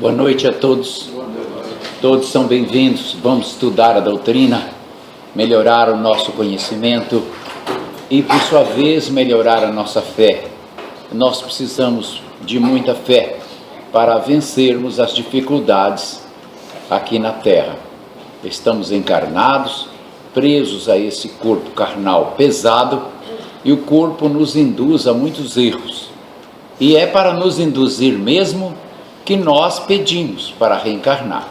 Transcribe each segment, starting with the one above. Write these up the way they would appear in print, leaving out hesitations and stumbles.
Boa noite a todos. Todos são bem-vindos. Vamos estudar a doutrina, melhorar o nosso conhecimento e, por sua vez, melhorar a nossa fé. Nós precisamos de muita fé para vencermos as dificuldades aqui na Terra. Estamos encarnados, presos a esse corpo carnal pesado, e o corpo nos induz a muitos erros. E é para nos induzir mesmo que nós pedimos para reencarnar,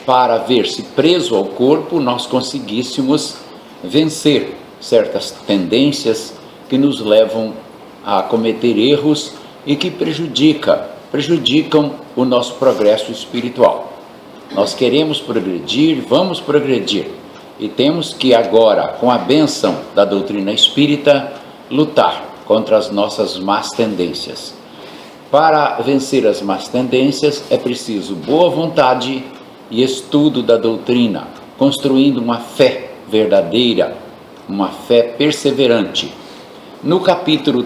para ver se preso ao corpo nós conseguíssemos vencer certas tendências que nos levam a cometer erros e que prejudicam o nosso progresso espiritual. Nós queremos progredir, vamos progredir, e temos que agora, com a bênção da doutrina espírita, lutar contra as nossas más tendências. Para vencer as más tendências é preciso boa vontade e estudo da doutrina, construindo uma fé verdadeira, uma fé perseverante. No capítulo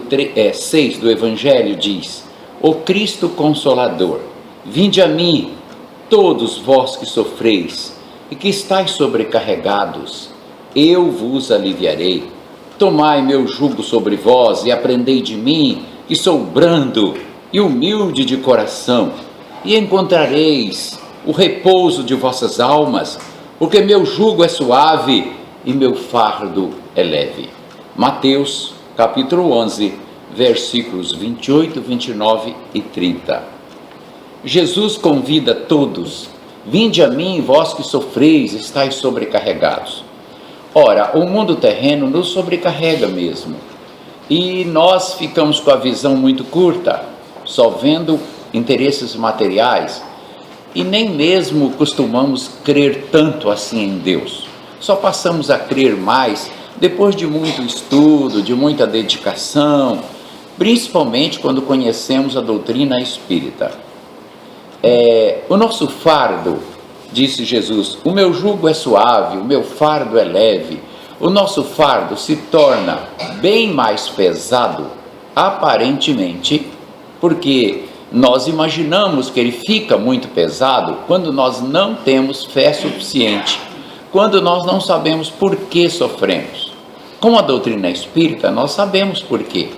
6 do Evangelho diz: O Cristo Consolador, vinde a mim, todos vós que sofreis e que estáis sobrecarregados, eu vos aliviarei. Tomai meu jugo sobre vós e aprendei de mim, que sou brando e humilde de coração, e encontrareis o repouso de vossas almas, porque meu jugo é suave e meu fardo é leve. Mateus, capítulo 11, versículos 28, 29 e 30. Jesus convida todos: vinde a mim, vós que sofreis, estáis sobrecarregados. Ora, o mundo terreno nos sobrecarrega mesmo, e nós ficamos com a visão muito curta, só vendo interesses materiais, e nem mesmo costumamos crer tanto assim em Deus. Só passamos a crer mais depois de muito estudo, de muita dedicação, principalmente quando conhecemos a doutrina espírita. O nosso fardo, disse Jesus, o meu jugo é suave, o meu fardo é leve. O nosso fardo se torna bem mais pesado, aparentemente, porque nós imaginamos que ele fica muito pesado quando nós não temos fé suficiente, quando nós não sabemos por que sofremos. Com a doutrina espírita, nós sabemos por quê.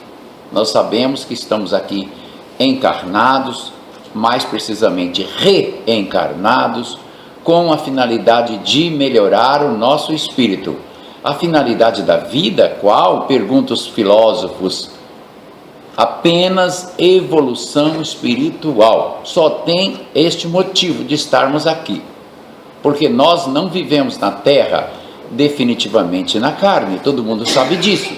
Nós sabemos que estamos aqui encarnados, mais precisamente reencarnados, com a finalidade de melhorar o nosso espírito. A finalidade da vida, qual? Perguntam os filósofos. Apenas evolução espiritual. Só tem este motivo de estarmos aqui. Porque nós não vivemos na Terra definitivamente na carne, todo mundo sabe disso.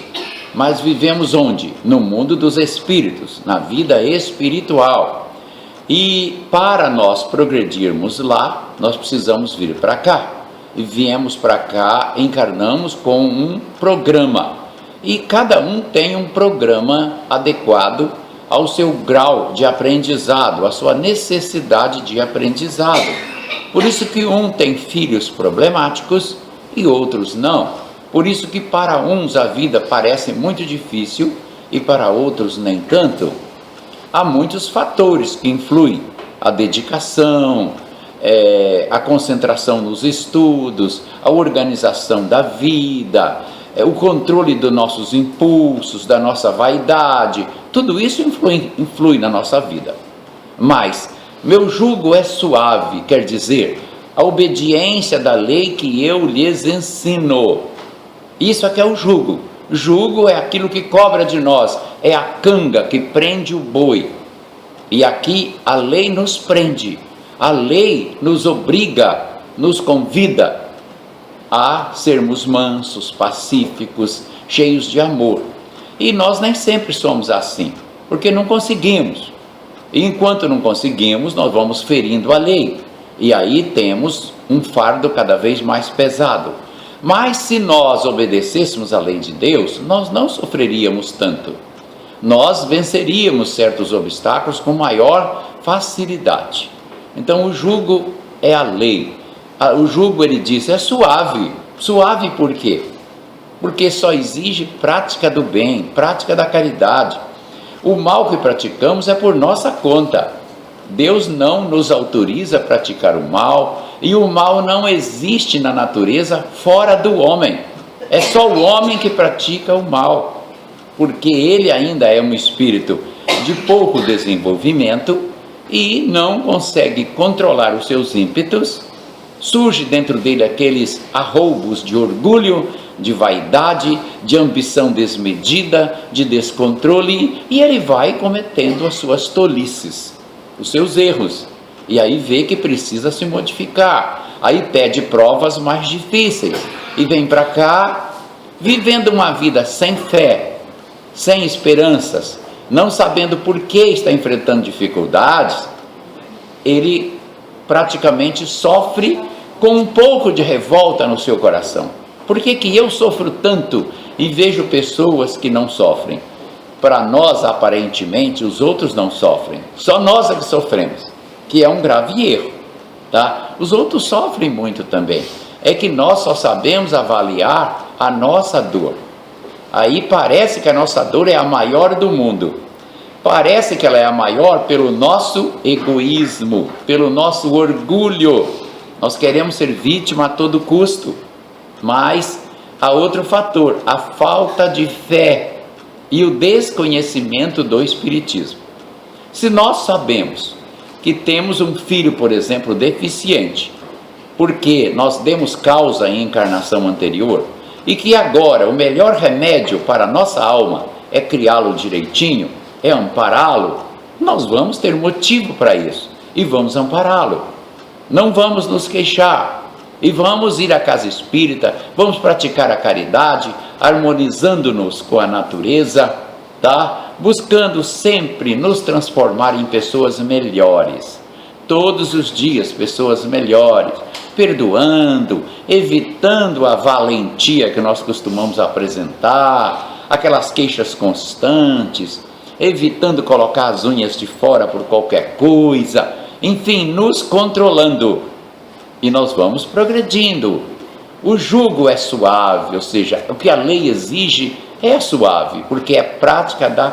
Mas vivemos onde? No mundo dos espíritos, na vida espiritual. E para nós progredirmos lá, nós precisamos vir para cá. E viemos para cá, encarnamos com um programa. E cada um tem um programa adequado ao seu grau de aprendizado, à sua necessidade de aprendizado. Por isso que um tem filhos problemáticos e outros não. Por isso que para uns a vida parece muito difícil e para outros nem tanto. Há muitos fatores que influem: a dedicação, a concentração nos estudos, a organização da vida, o controle dos nossos impulsos, da nossa vaidade. Tudo isso influi na nossa vida. Mas meu jugo é suave, quer dizer, a obediência da lei que eu lhes ensino. Isso aqui é o jugo. Jugo é aquilo que cobra de nós, é a canga que prende o boi. E aqui a lei nos prende, a lei nos obriga, nos convida a sermos mansos, pacíficos, cheios de amor. E nós nem sempre somos assim, porque não conseguimos. E enquanto não conseguimos, nós vamos ferindo a lei. E aí temos um fardo cada vez mais pesado. Mas se nós obedecêssemos a lei de Deus, nós não sofreríamos tanto. Nós venceríamos certos obstáculos com maior facilidade. Então o jugo é a lei. O jugo, ele diz, é suave. Suave por quê? Porque só exige prática do bem, prática da caridade. O mal que praticamos é por nossa conta. Deus não nos autoriza a praticar o mal, e o mal não existe na natureza fora do homem. É só o homem que pratica o mal, porque ele ainda é um espírito de pouco desenvolvimento e não consegue controlar os seus ímpetos. Surge dentro dele aqueles arroubos de orgulho, de vaidade, de ambição desmedida, de descontrole, e ele vai cometendo as suas tolices, os seus erros, e aí vê que precisa se modificar, aí pede provas mais difíceis, e vem para cá, vivendo uma vida sem fé, sem esperanças, não sabendo por que está enfrentando dificuldades. Ele praticamente sofre com um pouco de revolta no seu coração. Por que que eu sofro tanto e vejo pessoas que não sofrem? Para nós, aparentemente, os outros não sofrem, só nós é que sofremos, que é um grave erro, tá? Os outros sofrem muito também, é que nós só sabemos avaliar a nossa dor. Aí parece que a nossa dor é a maior do mundo, parece que ela é a maior pelo nosso egoísmo, pelo nosso orgulho. Nós queremos ser vítima a todo custo, mas há outro fator, a falta de fé e o desconhecimento do Espiritismo. Se nós sabemos que temos um filho, por exemplo, deficiente, porque nós demos causa em encarnação anterior, e que agora o melhor remédio para a nossa alma é criá-lo direitinho, é ampará-lo, nós vamos ter motivo para isso, e vamos ampará-lo. Não vamos nos queixar, e vamos ir à casa espírita, vamos praticar a caridade, harmonizando-nos com a natureza, tá? Buscando sempre nos transformar em pessoas melhores, todos os dias pessoas melhores, perdoando, evitando a valentia que nós costumamos apresentar, aquelas queixas constantes, evitando colocar as unhas de fora por qualquer coisa, enfim, nos controlando. E nós vamos progredindo. O jugo é suave, ou seja, o que a lei exige é suave, porque é prática da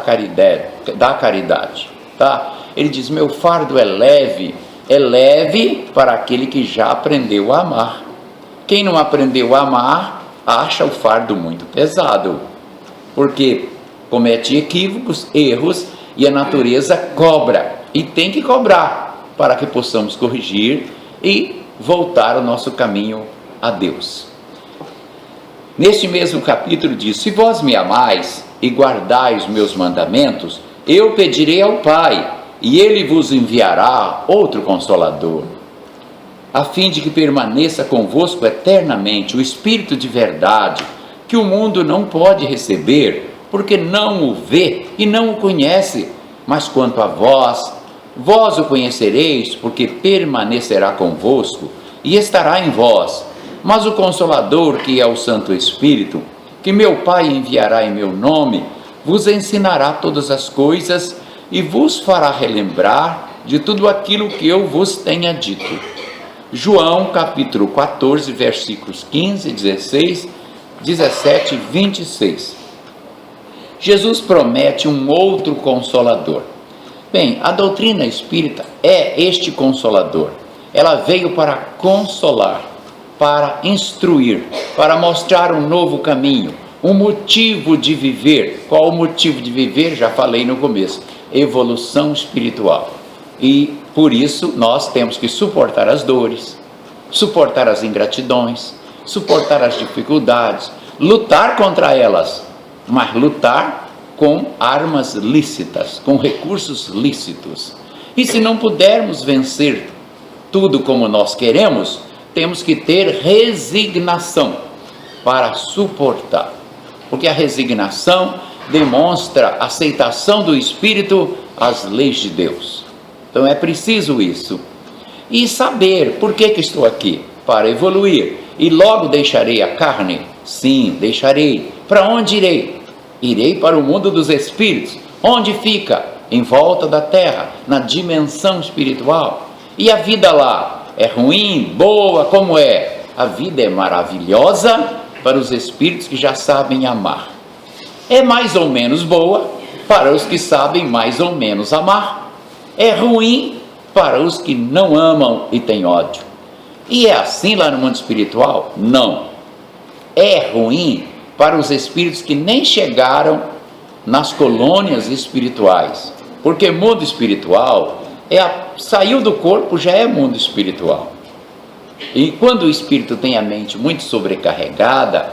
caridade, tá? Ele diz, meu fardo é leve para aquele que já aprendeu a amar. Quem não aprendeu a amar, acha o fardo muito pesado, porque comete equívocos, erros, e a natureza cobra, e tem que cobrar, para que possamos corrigir e voltar ao nosso caminho a Deus. Neste mesmo capítulo diz, se vós me amais e guardais meus mandamentos, eu pedirei ao Pai, e ele vos enviará outro Consolador, a fim de que permaneça convosco eternamente o Espírito de verdade, que o mundo não pode receber, porque não o vê e não o conhece, mas quanto a vós, vós o conhecereis, porque permanecerá convosco e estará em vós. Mas o Consolador, que é o Santo Espírito, que meu Pai enviará em meu nome, vos ensinará todas as coisas e vos fará relembrar de tudo aquilo que eu vos tenha dito. João capítulo 14, versículos 15, 16, 17 e 26. Jesus promete um outro Consolador. Bem, a doutrina espírita é este Consolador. Ela veio para consolar, para instruir, para mostrar um novo caminho, um motivo de viver. Qual o motivo de viver? Já falei no começo, evolução espiritual. E por isso nós temos que suportar as dores, suportar as ingratidões, suportar as dificuldades, lutar contra elas, mas lutar com armas lícitas, com recursos lícitos. E se não pudermos vencer tudo como nós queremos, temos que ter resignação para suportar, porque a resignação demonstra aceitação do Espírito às leis de Deus. Então é preciso isso. E saber por que estou aqui, para evoluir, e logo deixarei a carne? Sim, deixarei. Para onde irei? Irei para o mundo dos espíritos. Onde fica? Em volta da terra, na dimensão espiritual. E a vida lá é ruim, boa, como é? A vida é maravilhosa para os espíritos que já sabem amar. É mais ou menos boa para os que sabem mais ou menos amar. É ruim para os que não amam e têm ódio. E é assim lá no mundo espiritual? Não. É ruim para os espíritos que nem chegaram nas colônias espirituais, porque mundo espiritual saiu do corpo, já é mundo espiritual. E quando o espírito tem a mente muito sobrecarregada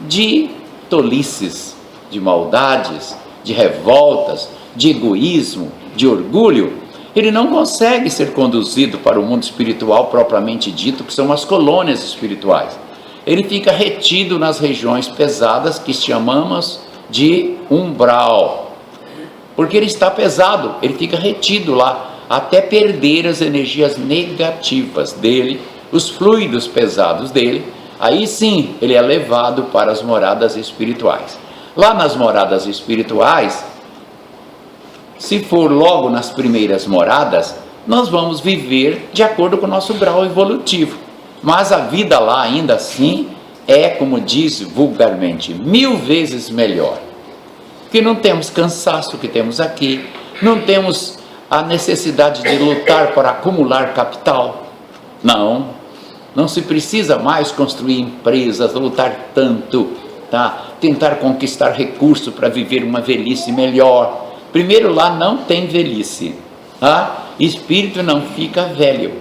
de tolices, de maldades, de revoltas, de egoísmo, de orgulho, ele não consegue ser conduzido para o mundo espiritual propriamente dito, que são as colônias espirituais. Ele fica retido nas regiões pesadas que chamamos de umbral, porque ele está pesado, ele fica retido lá, até perder as energias negativas dele, os fluidos pesados dele. Aí sim ele é levado para as moradas espirituais. Lá nas moradas espirituais, se for logo nas primeiras moradas, nós vamos viver de acordo com o nosso grau evolutivo, mas a vida lá ainda assim é, como diz vulgarmente, 1000 vezes melhor, porque não temos cansaço que temos aqui, não temos a necessidade de lutar para acumular capital, não se precisa mais construir empresas, lutar tanto, tentar conquistar recursos para viver uma velhice melhor. Primeiro, lá não tem velhice, espírito não fica velho,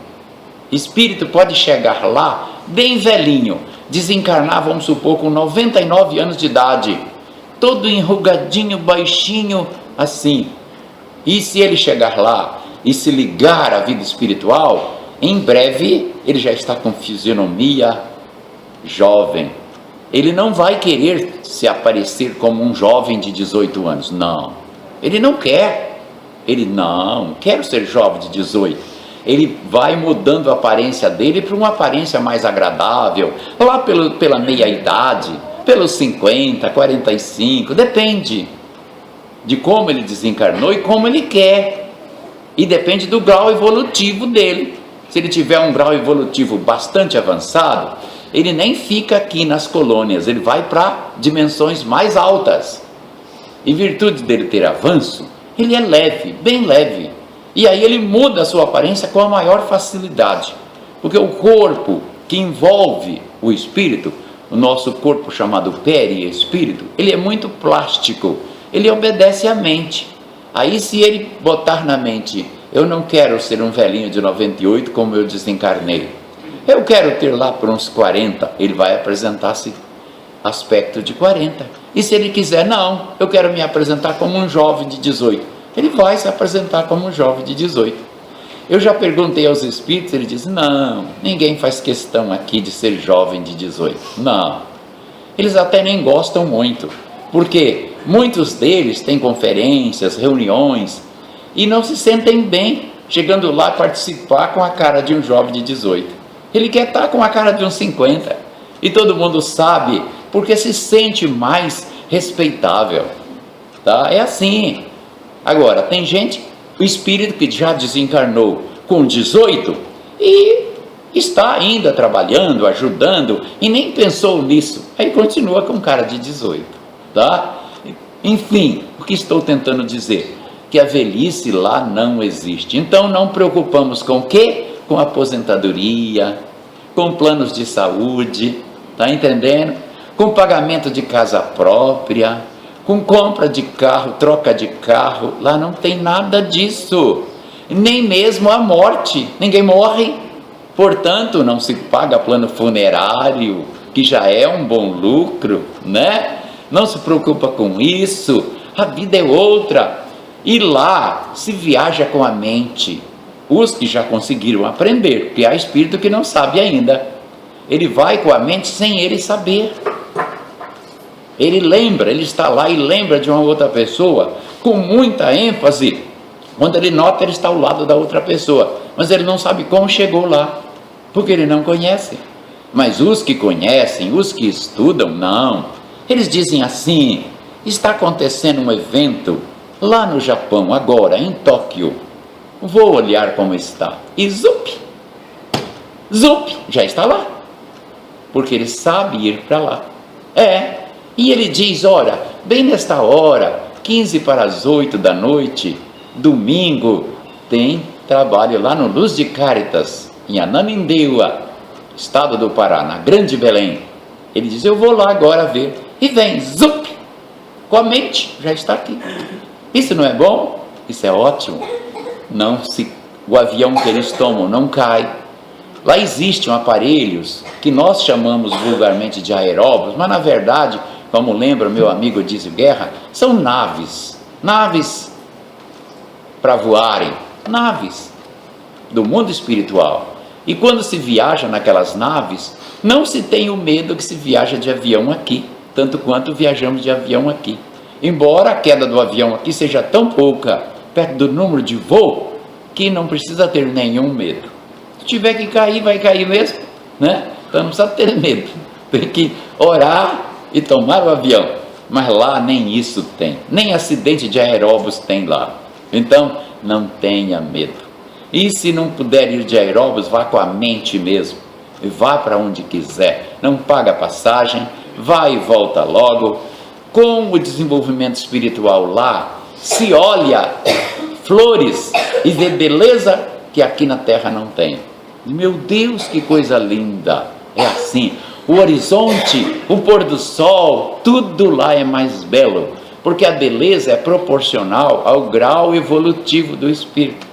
espírito pode chegar lá bem velhinho, desencarnar, vamos supor, com 99 anos de idade, todo enrugadinho, baixinho, assim. E se ele chegar lá e se ligar à vida espiritual, em breve ele já está com fisionomia jovem. Ele não vai querer se aparecer como um jovem de 18 anos, não. Ele não quer. Ele não, quero ser jovem de 18. Ele vai mudando a aparência dele para uma aparência mais agradável, lá pela meia-idade, pelos 50, 45, depende de como ele desencarnou e como ele quer, e depende do grau evolutivo dele. Se ele tiver um grau evolutivo bastante avançado, ele nem fica aqui nas colônias, ele vai para dimensões mais altas. Em virtude dele ter avanço, ele é leve, bem leve, e aí ele muda a sua aparência com a maior facilidade, porque o corpo que envolve o espírito, o nosso corpo chamado perispírito, ele é muito plástico, ele obedece à mente. Aí se ele botar na mente, eu não quero ser um velhinho de 98 como eu desencarnei, eu quero ter lá por uns 40, ele vai apresentar-se aspecto de 40. E se ele quiser, não, eu quero me apresentar como um jovem de 18, ele vai se apresentar como um jovem de 18. Eu já perguntei aos espíritos, ele diz, não, ninguém faz questão aqui de ser jovem de 18, não. Eles até nem gostam muito, porque muitos deles têm conferências, reuniões, e não se sentem bem chegando lá participar com a cara de um jovem de 18. Ele quer estar com a cara de uns 50, e todo mundo sabe, porque se sente mais respeitável, é assim. Agora, tem gente, o espírito que já desencarnou com 18 e está ainda trabalhando, ajudando, e nem pensou nisso, aí continua com cara de 18, Enfim, o que estou tentando dizer? Que a velhice lá não existe. Então não preocupamos com o quê? Com aposentadoria, com planos de saúde, entendendo? Com pagamento de casa própria, com compra de carro, troca de carro, lá não tem nada disso, nem mesmo a morte, ninguém morre, portanto não se paga plano funerário, que já é um bom lucro, não se preocupa com isso, a vida é outra, e lá se viaja com a mente, os que já conseguiram aprender, porque há espírito que não sabe ainda, ele vai com a mente sem ele saber. Ele lembra, ele está lá e lembra de uma outra pessoa com muita ênfase. Quando ele nota, ele está ao lado da outra pessoa, mas ele não sabe como chegou lá, porque ele não conhece. Mas os que conhecem, os que estudam, não. Eles dizem assim, está acontecendo um evento lá no Japão, agora, em Tóquio. Vou olhar como está. E zup, já está lá. Porque ele sabe ir para lá. E ele diz, ora, bem nesta hora, 7:45 da noite, domingo, tem trabalho lá no Luz de Caritas, em Ananindeua, estado do Pará, na Grande Belém. Ele diz, eu vou lá agora ver. E vem, zup, com a mente, já está aqui. Isso não é bom? Isso é ótimo. O avião que eles tomam não cai. Lá existem aparelhos que nós chamamos vulgarmente de aeróbus, mas na verdade, como lembra meu amigo Dízio Guerra, são naves para voarem, naves do mundo espiritual. E quando se viaja naquelas naves, não se tem o medo que se viaja de avião aqui, tanto quanto viajamos de avião aqui. Embora a queda do avião aqui seja tão pouca, perto do número de voo, que não precisa ter nenhum medo. Se tiver que cair, vai cair mesmo, né? Então não precisa ter medo. Tem que orar e tomar o avião. Mas lá nem isso tem, nem acidente de aeróbus tem lá. Então não tenha medo. E se não puder ir de aeróbus, vá com a mente mesmo. E vá para onde quiser. Não paga passagem, vai e volta logo. Com o desenvolvimento espiritual lá, se olha flores e vê beleza que aqui na terra não tem. Meu Deus, que coisa linda! É assim, o horizonte, o pôr do sol, tudo lá é mais belo, porque a beleza é proporcional ao grau evolutivo do espírito.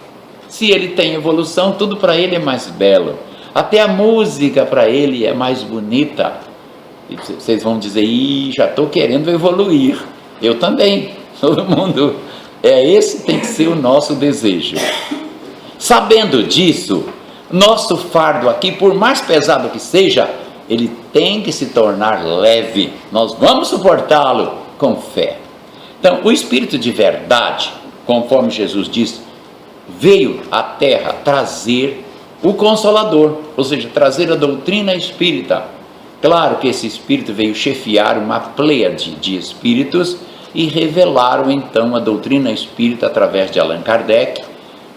Se ele tem evolução, tudo para ele é mais belo. Até a música para ele é mais bonita. E vocês vão dizer, já estou querendo evoluir. Eu também, todo mundo. Esse tem que ser o nosso desejo. Sabendo disso, nosso fardo aqui, por mais pesado que seja, ele tem que se tornar leve. Nós vamos suportá-lo com fé. Então, o Espírito de verdade, conforme Jesus disse, veio à terra trazer o Consolador, ou seja, trazer a doutrina espírita. Claro que esse Espírito veio chefiar uma pleiade de espíritos e revelaram então a doutrina espírita através de Allan Kardec,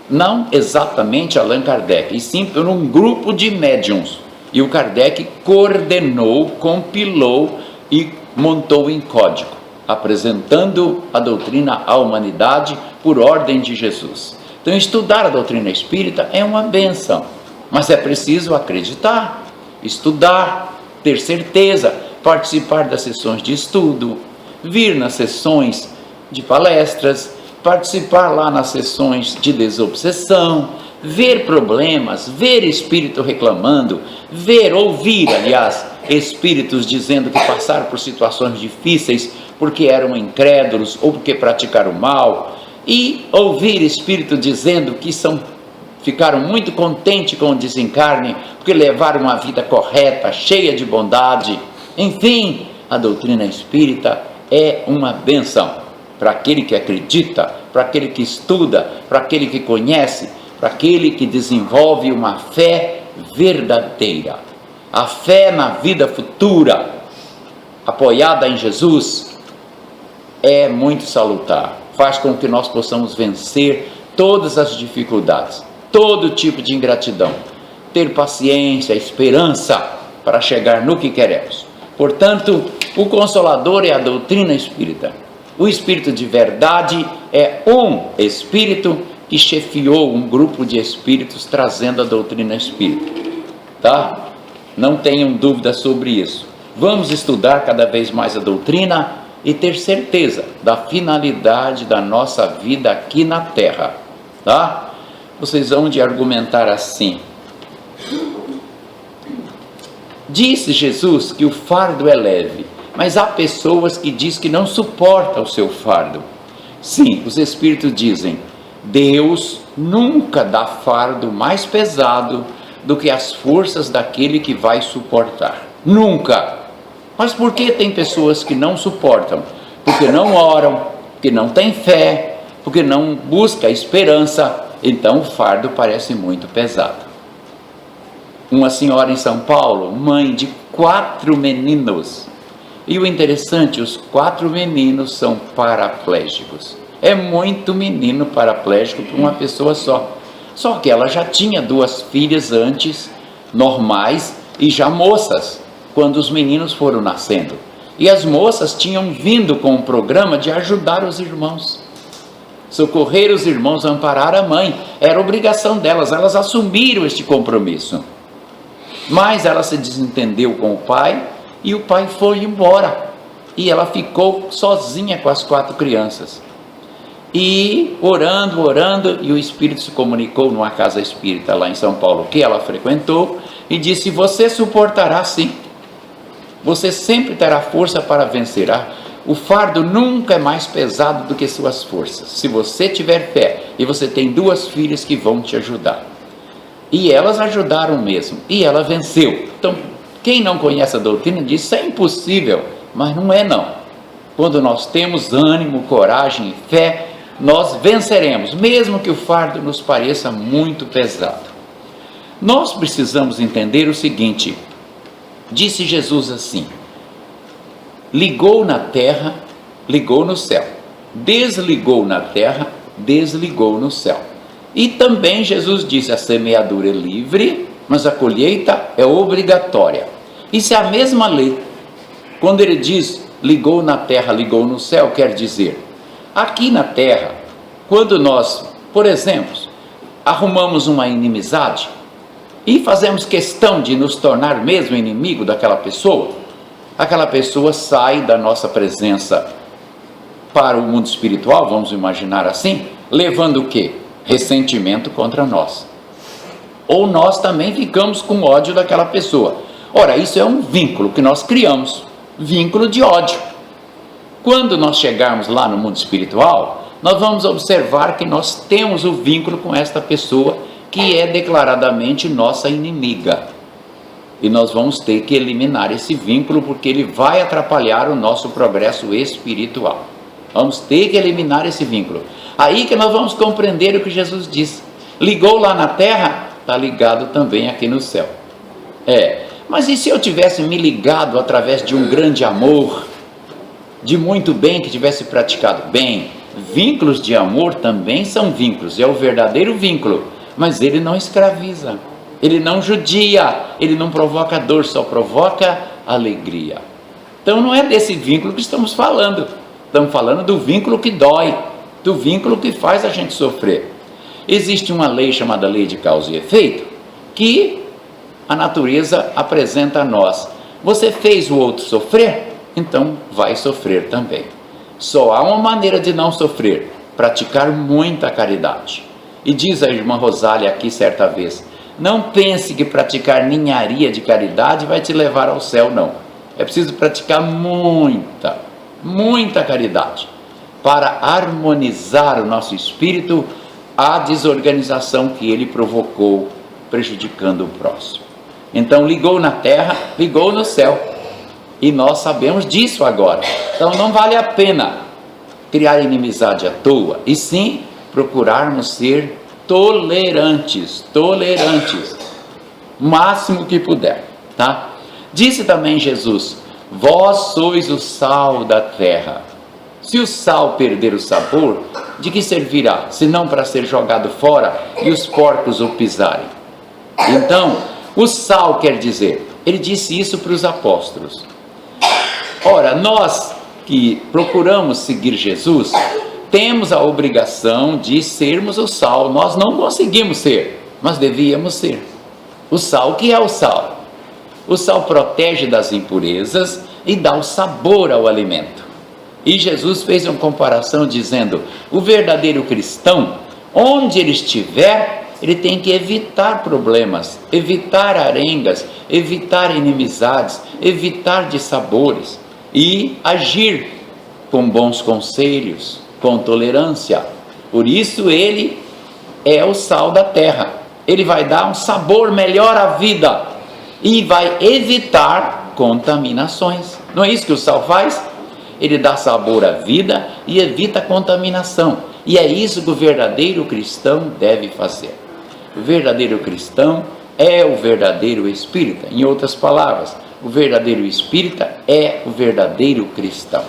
não exatamente Allan Kardec, e sim por um grupo de médiuns. E o Kardec coordenou, compilou e montou em código, apresentando a doutrina à humanidade por ordem de Jesus. Então, estudar a doutrina espírita é uma bênção, mas é preciso acreditar, estudar, ter certeza, participar das sessões de estudo, vir nas sessões de palestras, participar lá nas sessões de desobsessão, ver problemas, ver espírito reclamando, ouvir, aliás, espíritos dizendo que passaram por situações difíceis porque eram incrédulos ou porque praticaram mal, e ouvir espírito dizendo que ficaram muito contentes com o desencarne porque levaram uma vida correta, cheia de bondade. Enfim, a doutrina espírita é uma bênção para aquele que acredita, para aquele que estuda, para aquele que conhece, para aquele que desenvolve uma fé verdadeira. A fé na vida futura, apoiada em Jesus, é muito salutar. Faz com que nós possamos vencer todas as dificuldades, todo tipo de ingratidão, ter paciência, esperança para chegar no que queremos. Portanto, o Consolador é a doutrina espírita. O Espírito de verdade é um Espírito que chefiou um grupo de espíritos trazendo a doutrina espírita. Tá? Não tenham dúvida sobre isso. Vamos estudar cada vez mais a doutrina e ter certeza da finalidade da nossa vida aqui na Terra. Tá? Vocês vão de argumentar assim. Disse Jesus que o fardo é leve, mas há pessoas que dizem que não suportam o seu fardo. Sim, os espíritos dizem, Deus nunca dá fardo mais pesado do que as forças daquele que vai suportar. Nunca! Mas por que tem pessoas que não suportam? Porque não oram, porque não têm fé, porque não buscam esperança, então o fardo parece muito pesado. Uma senhora em São Paulo, mãe de 4 meninos, e o interessante, os 4 meninos são paraplégicos. É muito menino paraplégico para uma pessoa só. Só que ela já tinha 2 filhas antes, normais, e já moças, quando os meninos foram nascendo. E as moças tinham vindo com um programa de ajudar os irmãos. socorrer os irmãos, amparar a mãe. Era obrigação delas, elas assumiram este compromisso. Mas ela se desentendeu com o pai e o pai foi embora. E ela ficou sozinha com as 4 crianças. E orando, e o Espírito se comunicou numa casa espírita lá em São Paulo, que ela frequentou, e disse: você suportará sim. Você sempre terá força para vencer. O fardo nunca é mais pesado do que suas forças. Se você tiver fé, e você tem 2 filhas que vão te ajudar. E elas ajudaram mesmo, e ela venceu. Então, quem não conhece a doutrina diz: isso é impossível, mas não é não. Quando nós temos ânimo, coragem e fé, nós venceremos, mesmo que o fardo nos pareça muito pesado. Nós precisamos entender o seguinte: disse Jesus assim: ligou na terra, ligou no céu, desligou na terra, desligou no céu. E também Jesus disse: a semeadura é livre, mas a colheita é obrigatória. Isso é a mesma lei. Quando ele diz ligou na terra, ligou no céu, quer dizer, aqui na terra, quando nós, por exemplo, arrumamos uma inimizade e fazemos questão de nos tornar mesmo inimigo daquela pessoa, aquela pessoa sai da nossa presença para o mundo espiritual, vamos imaginar assim, levando o quê? Ressentimento contra nós. Ou nós também ficamos com ódio daquela pessoa. Ora, isso é um vínculo que nós criamos, vínculo de ódio. Quando nós chegarmos lá no mundo espiritual, nós vamos observar que nós temos o vínculo com esta pessoa que é declaradamente nossa inimiga. E nós vamos ter que eliminar esse vínculo, porque ele vai atrapalhar o nosso progresso espiritual. Vamos ter que eliminar esse vínculo. Aí que nós vamos compreender o que Jesus disse. Ligou lá na terra, está ligado também aqui no céu. Mas e se eu tivesse me ligado através de um grande amor, de muito bem que tivesse praticado bem? Vínculos de amor também são vínculos, é o verdadeiro vínculo, mas ele não escraviza, ele não judia, ele não provoca dor, só provoca alegria. Então não é desse vínculo que estamos falando do vínculo que dói, do vínculo que faz a gente sofrer. Existe uma lei chamada lei de causa e efeito, que a natureza apresenta a nós. Você fez o outro sofrer, então vai sofrer também. Só há uma maneira de não sofrer: praticar muita caridade. E diz a irmã Rosália aqui certa vez: não pense que praticar ninharia de caridade vai te levar ao céu, não. É preciso praticar muita caridade para harmonizar o nosso espírito à desorganização que ele provocou, prejudicando o próximo. Então ligou na terra, ligou no céu, e nós sabemos disso agora. Então não vale a pena criar inimizade à toa, e sim procurarmos ser tolerantes, o máximo que puder, tá? Disse também Jesus: vós sois o sal da terra. Se o sal perder o sabor, de que servirá, senão para ser jogado fora e os porcos o pisarem? Então, o sal quer dizer, ele disse isso para os apóstolos. Ora, nós que procuramos seguir Jesus, temos a obrigação de sermos o sal. Nós não conseguimos ser, mas devíamos ser. O sal, o que é o sal? O sal protege das impurezas e dá o sabor ao alimento. E Jesus fez uma comparação dizendo: o verdadeiro cristão, onde ele estiver, ele tem que evitar problemas, evitar arengas, evitar inimizades, evitar dissabores e agir com bons conselhos, com tolerância. Por isso ele é o sal da terra. Ele vai dar um sabor melhor à vida e vai evitar contaminações. Não é isso que o sal faz? Ele dá sabor à vida e evita a contaminação. E é isso que o verdadeiro cristão deve fazer. O verdadeiro cristão é o verdadeiro espírita. Em outras palavras, o verdadeiro espírita é o verdadeiro cristão.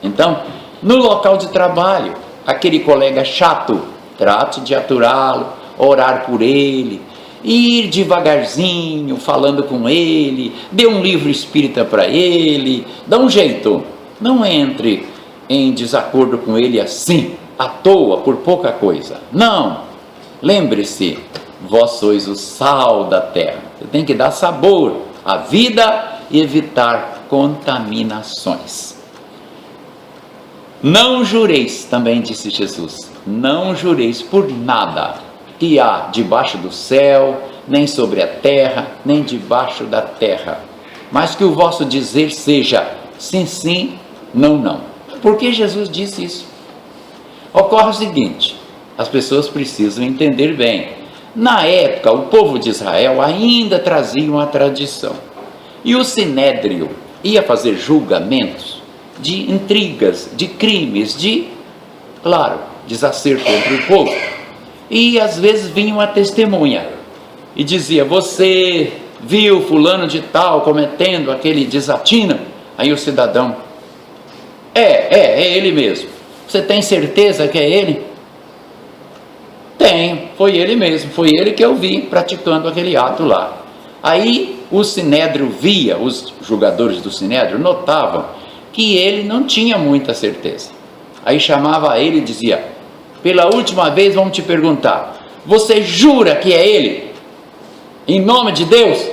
Então, no local de trabalho, aquele colega chato, trate de aturá-lo, orar por ele, ir devagarzinho, falando com ele, dê um livro espírita para ele, dá um jeito. Não entre em desacordo com ele assim, à toa, por pouca coisa. Não! Lembre-se, vós sois o sal da terra. Você tem que dar sabor à vida e evitar contaminações. Não jureis, também disse Jesus, não jureis por nada que há debaixo do céu, nem sobre a terra, nem debaixo da terra, mas que o vosso dizer seja sim, sim, não, não. Por que Jesus disse isso? Ocorre o seguinte, as pessoas precisam entender bem. Na época, o povo de Israel ainda trazia uma tradição, e o Sinédrio ia fazer julgamentos de intrigas, de crimes, de, claro, desacerto entre o povo. E às vezes vinha uma testemunha e dizia, você viu fulano de tal cometendo aquele desatino? Aí o cidadão, é ele mesmo. Você tem certeza que é ele? Tenho, foi ele mesmo, foi ele que eu vi praticando aquele ato lá. Aí o Sinédrio via, os julgadores do Sinédrio notavam que ele não tinha muita certeza. Aí chamava ele e dizia, pela última vez vamos te perguntar, você jura que é ele? Em nome de Deus?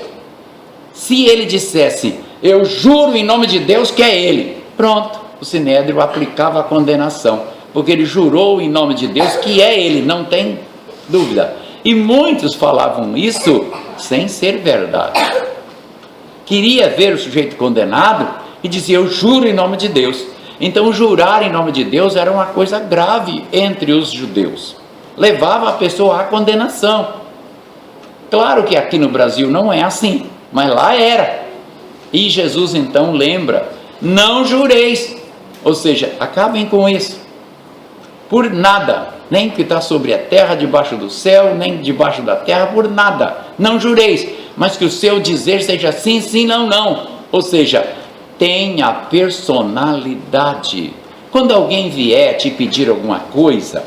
Se ele dissesse, eu juro em nome de Deus que é ele, pronto, o Sinédrio aplicava a condenação, porque ele jurou em nome de Deus que é ele, não tem dúvida. E muitos falavam isso sem ser verdade. Queria ver o sujeito condenado e dizia, eu juro em nome de Deus. Então jurar em nome de Deus era uma coisa grave entre os judeus, levava a pessoa à condenação. Claro que aqui no Brasil não é assim, mas lá era. E Jesus então lembra, não jureis, ou seja, acabem com isso, por nada, nem que está sobre a terra, debaixo do céu, nem debaixo da terra, por nada, não jureis, mas que o seu dizer seja sim, sim, não, não, ou seja, tenha personalidade. Quando alguém vier te pedir alguma coisa,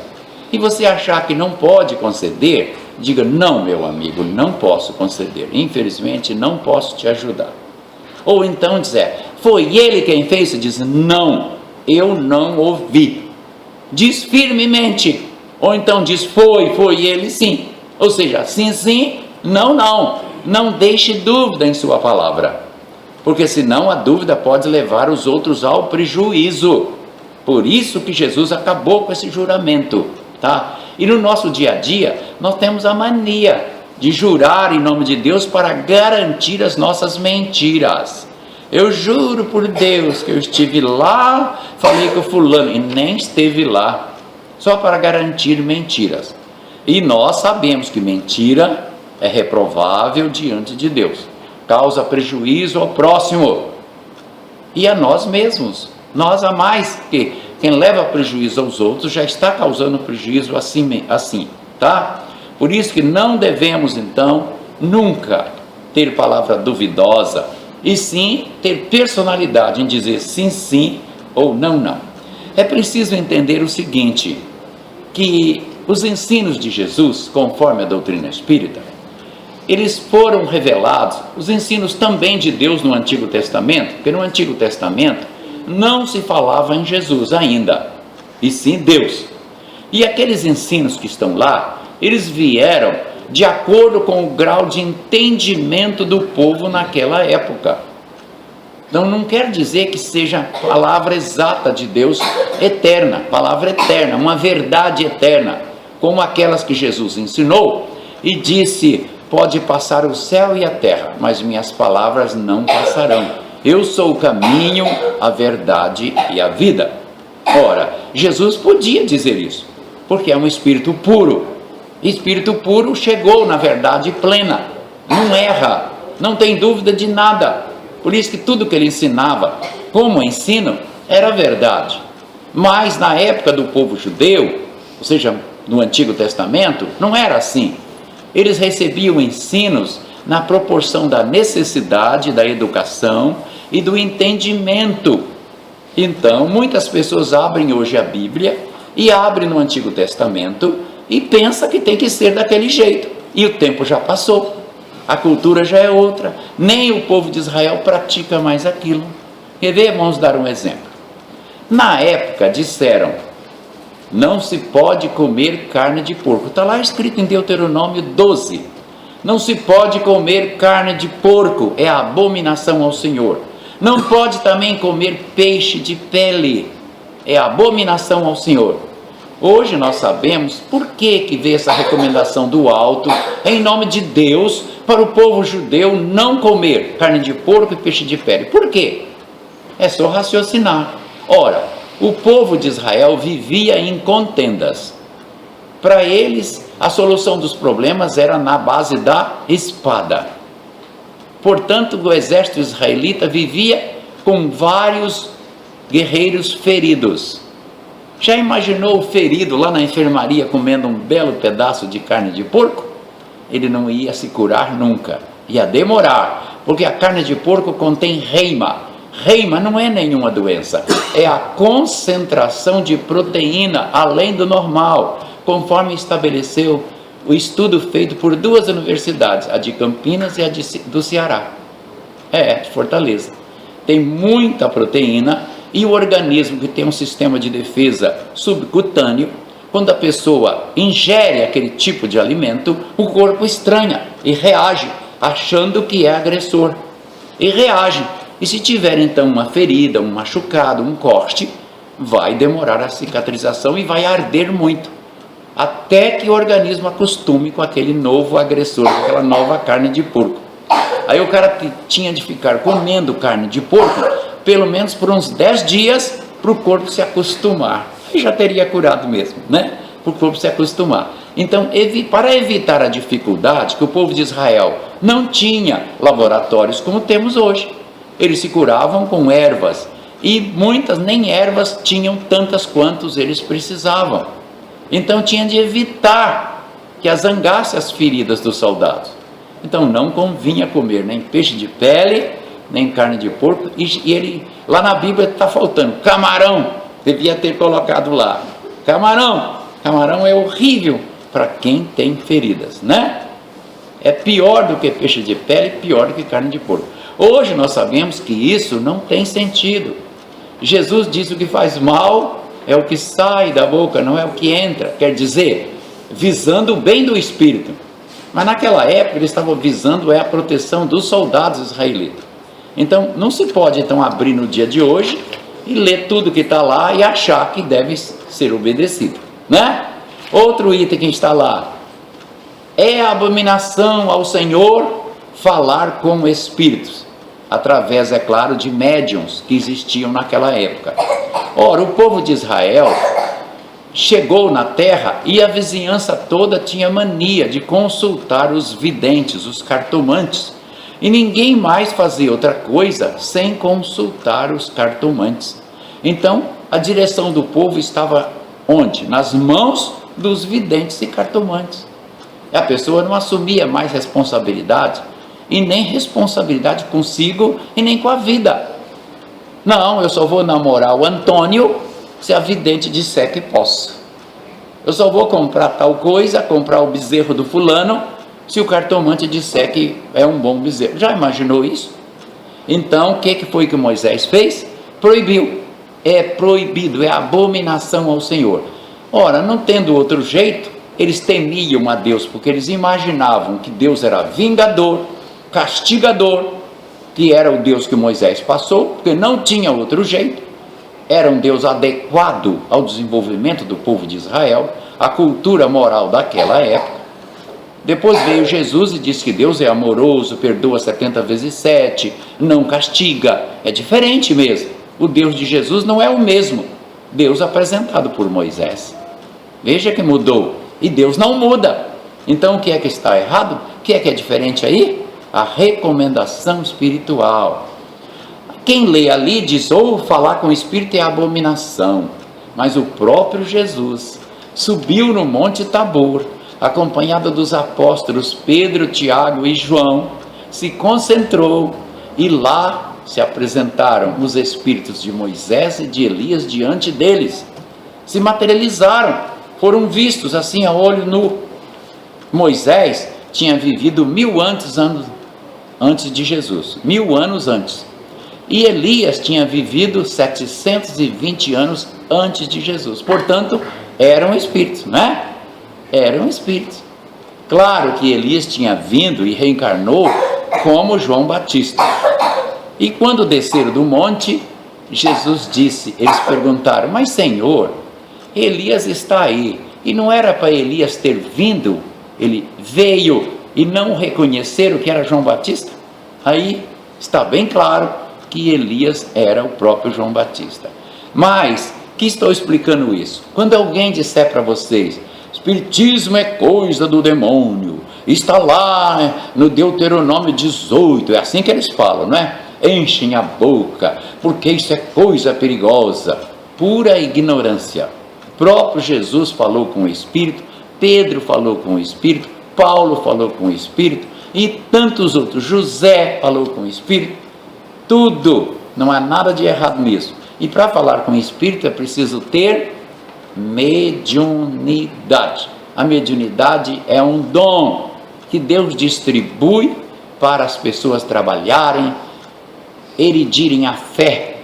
e você achar que não pode conceder, diga, não meu amigo, não posso conceder, infelizmente não posso te ajudar. Ou então dizer, foi ele quem fez? Diz, não, eu não ouvi. Diz firmemente, ou então diz, foi ele sim. Ou seja, sim, sim, não, não. Não deixe dúvida em sua palavra, porque senão a dúvida pode levar os outros ao prejuízo. Por isso que Jesus acabou com esse juramento, tá? E no nosso dia a dia, nós temos a mania de jurar em nome de Deus para garantir as nossas mentiras. Eu juro por Deus que eu estive lá, falei com o fulano, e nem esteve lá, só para garantir mentiras. E nós sabemos que mentira é reprovável diante de Deus, causa prejuízo ao próximo e a nós mesmos. Nós a mais, que quem leva prejuízo aos outros já está causando prejuízo assim, tá? Por isso que não devemos então nunca ter palavra duvidosa, e sim ter personalidade em dizer sim, sim ou não, não. É preciso entender o seguinte, que os ensinos de Jesus, conforme a doutrina espírita, eles foram revelados, os ensinos também de Deus no Antigo Testamento, porque no Antigo Testamento não se falava em Jesus ainda, e sim Deus. E aqueles ensinos que estão lá, eles vieram de acordo com o grau de entendimento do povo naquela época. Então não quer dizer que seja palavra exata de Deus eterna, palavra eterna, uma verdade eterna, como aquelas que Jesus ensinou e disse, pode passar o céu e a terra, mas minhas palavras não passarão. Eu sou o caminho, a verdade e a vida. Ora, Jesus podia dizer isso, porque é um espírito puro. Espírito puro chegou na verdade plena, não erra, não tem dúvida de nada. Por isso que tudo que ele ensinava, como ensino, era verdade. Mas na época do povo judeu, ou seja, no Antigo Testamento, não era assim. Eles recebiam ensinos na proporção da necessidade, da educação e do entendimento. Então, muitas pessoas abrem hoje a Bíblia e abrem no Antigo Testamento e pensam que tem que ser daquele jeito. E o tempo já passou, a cultura já é outra, nem o povo de Israel pratica mais aquilo. Quer ver? Vamos dar um exemplo. Na época disseram Não se pode comer carne de porco. Está lá escrito em Deuteronômio 12. Não se pode comer carne de porco, é abominação ao Senhor. Não pode também comer peixe de pele, é abominação ao Senhor. Hoje nós sabemos por que veio essa recomendação do alto, em nome de Deus, para o povo judeu não comer carne de porco e peixe de pele. Por quê? É só raciocinar. Ora, o povo de Israel vivia em contendas. Para eles, a solução dos problemas era na base da espada. Portanto, o exército israelita vivia com vários guerreiros feridos. Já imaginou o ferido lá na enfermaria comendo um belo pedaço de carne de porco? Ele não ia se curar nunca, ia demorar, porque a carne de porco contém reima. Reima não é nenhuma doença, é a concentração de proteína além do normal, conforme estabeleceu o estudo feito por duas universidades, a de Campinas e a do Ceará, de Fortaleza. Tem muita proteína e o organismo, que tem um sistema de defesa subcutâneo, quando a pessoa ingere aquele tipo de alimento, o corpo estranha e reage, achando que é agressor, e reage. E se tiver então uma ferida, um machucado, um corte, vai demorar a cicatrização e vai arder muito, até que o organismo acostume com aquele novo agressor, com aquela nova carne de porco. Aí o cara tinha de ficar comendo carne de porco, pelo menos por uns 10 dias, para o corpo se acostumar. Aí já teria curado mesmo, né? Para o corpo se acostumar. Então, para evitar a dificuldade, que o povo de Israel não tinha laboratórios como temos hoje. Eles se curavam com ervas, e muitas nem ervas tinham tantas quantas eles precisavam. Então tinha de evitar que azangasse as feridas dos soldados. Então não convinha comer nem peixe de pele, nem carne de porco, e ele, lá na Bíblia está faltando camarão, devia ter colocado lá. Camarão é horrível para quem tem feridas, né? É pior do que peixe de pele, pior do que carne de porco. Hoje nós sabemos que isso não tem sentido. Jesus disse: o que faz mal é o que sai da boca, não é o que entra. Quer dizer, visando o bem do espírito. Mas naquela época eles estavam visando a proteção dos soldados israelitas. Então não se pode abrir no dia de hoje e ler tudo que está lá e achar que deve ser obedecido, né? Outro item que está lá: é abominação ao Senhor falar com espíritos, através, é claro, de médiuns que existiam naquela época. Ora, o povo de Israel chegou na terra e a vizinhança toda tinha mania de consultar os videntes, os cartomantes, e ninguém mais fazia outra coisa sem consultar os cartomantes. Então a direção do povo estava onde? Nas mãos dos videntes e cartomantes. A pessoa não assumia mais responsabilidade, e nem responsabilidade consigo e nem com a vida. Não, eu só vou namorar o Antônio se a vidente disser que posso. Eu só vou comprar tal coisa, comprar o bezerro do fulano, se o cartomante disser que é um bom bezerro. Já imaginou isso? Então, o que foi que Moisés fez? Proibiu. É proibido, é abominação ao Senhor. Ora, não tendo outro jeito, eles temiam a Deus, porque eles imaginavam que Deus era vingador, castigador, que era o Deus que Moisés passou, porque não tinha outro jeito. Era um Deus adequado ao desenvolvimento do povo de Israel, à cultura moral daquela época. Depois veio Jesus e disse que Deus é amoroso, perdoa 70 vezes 7, não castiga. É diferente mesmo. O Deus de Jesus não é o mesmo Deus apresentado por Moisés. Veja que mudou, e Deus não muda. Então o que é que está errado? O que é diferente aí? A recomendação espiritual. Quem lê ali diz: falar com o espírito é abominação. Mas o próprio Jesus subiu no Monte Tabor, acompanhado dos apóstolos Pedro, Tiago e João, se concentrou, e lá se apresentaram os espíritos de Moisés e de Elias diante deles. Se materializaram, foram vistos assim a olho nu. Moisés tinha vivido 1000 anos antes de Jesus, 1000 anos antes. E Elias tinha vivido 720 anos antes de Jesus. Portanto, Eram espíritos, né? Eram espíritos. Claro que Elias tinha vindo e reencarnou como João Batista. E quando desceram do monte, Jesus disse, eles perguntaram, mas Senhor, Elias está aí, e não era para Elias ter vindo? Ele veio e não reconheceram que era João Batista? Aí está bem claro que Elias era o próprio João Batista. Mas, que estou explicando isso? Quando alguém disser para vocês, Espiritismo é coisa do demônio, está lá no Deuteronômio 18, é assim que eles falam, não é? Enchem a boca, porque isso é coisa perigosa, pura ignorância. O próprio Jesus falou com o Espírito, Pedro falou com o Espírito, Paulo falou com o Espírito, e tantos outros, José falou com o Espírito, tudo, não há nada de errado nisso. E para falar com o Espírito é preciso ter mediunidade. A mediunidade é um dom que Deus distribui para as pessoas trabalharem, erigirem a fé,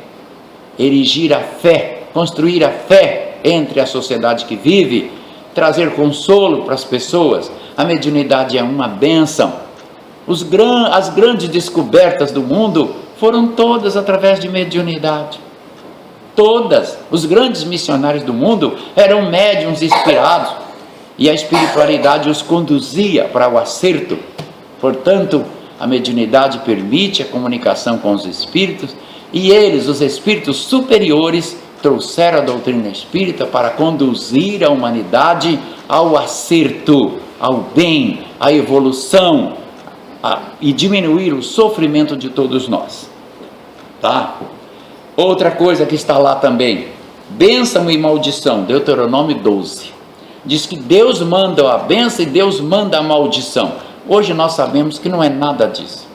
erigir a fé, construir a fé entre a sociedade que vive, trazer consolo para as pessoas. A mediunidade é uma bênção. As grandes descobertas do mundo foram todas através de mediunidade. Todas, os grandes missionários do mundo eram médiuns inspirados e a espiritualidade os conduzia para o acerto. Portanto, a mediunidade permite a comunicação com os espíritos e eles, os espíritos superiores, trouxeram a doutrina espírita para conduzir a humanidade ao acerto, ao bem, à evolução e diminuir o sofrimento de todos nós. Tá? Outra coisa que está lá também, bênção e maldição, Deuteronômio 12. Diz que Deus manda a bênção e Deus manda a maldição. Hoje nós sabemos que não é nada disso.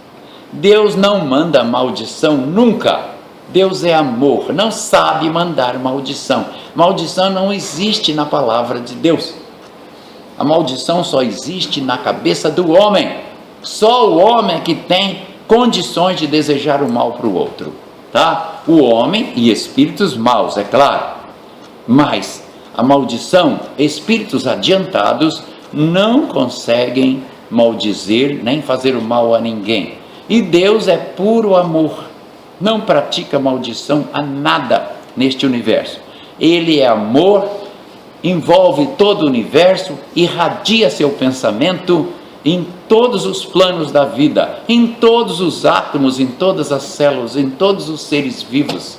Deus não manda maldição nunca. Deus é amor, não sabe mandar maldição. Maldição não existe na palavra de Deus. A maldição só existe na cabeça do homem. Só o homem que tem condições de desejar o mal para o outro. Tá? O homem e espíritos maus, é claro, mas a maldição, espíritos adiantados não conseguem maldizer nem fazer o mal a ninguém, e Deus é puro amor, não pratica maldição a nada neste universo. Ele é amor, envolve todo o universo, irradia seu pensamento em todos os planos da vida, em todos os átomos, em todas as células, em todos os seres vivos.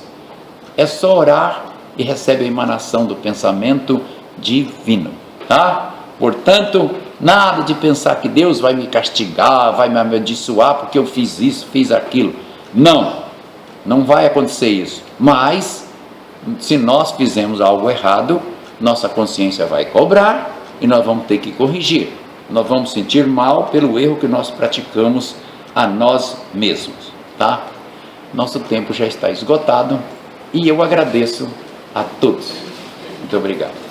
É só orar e recebe a emanação do pensamento divino, tá? Portanto, nada de pensar que Deus vai me castigar, vai me amaldiçoar porque eu fiz isso, fiz aquilo. Não, não vai acontecer isso. Mas, se nós fizemos algo errado, nossa consciência vai cobrar e nós vamos ter que corrigir. Nós vamos sentir mal pelo erro que nós praticamos a nós mesmos, tá? Nosso tempo já está esgotado e eu agradeço a todos. Muito obrigado.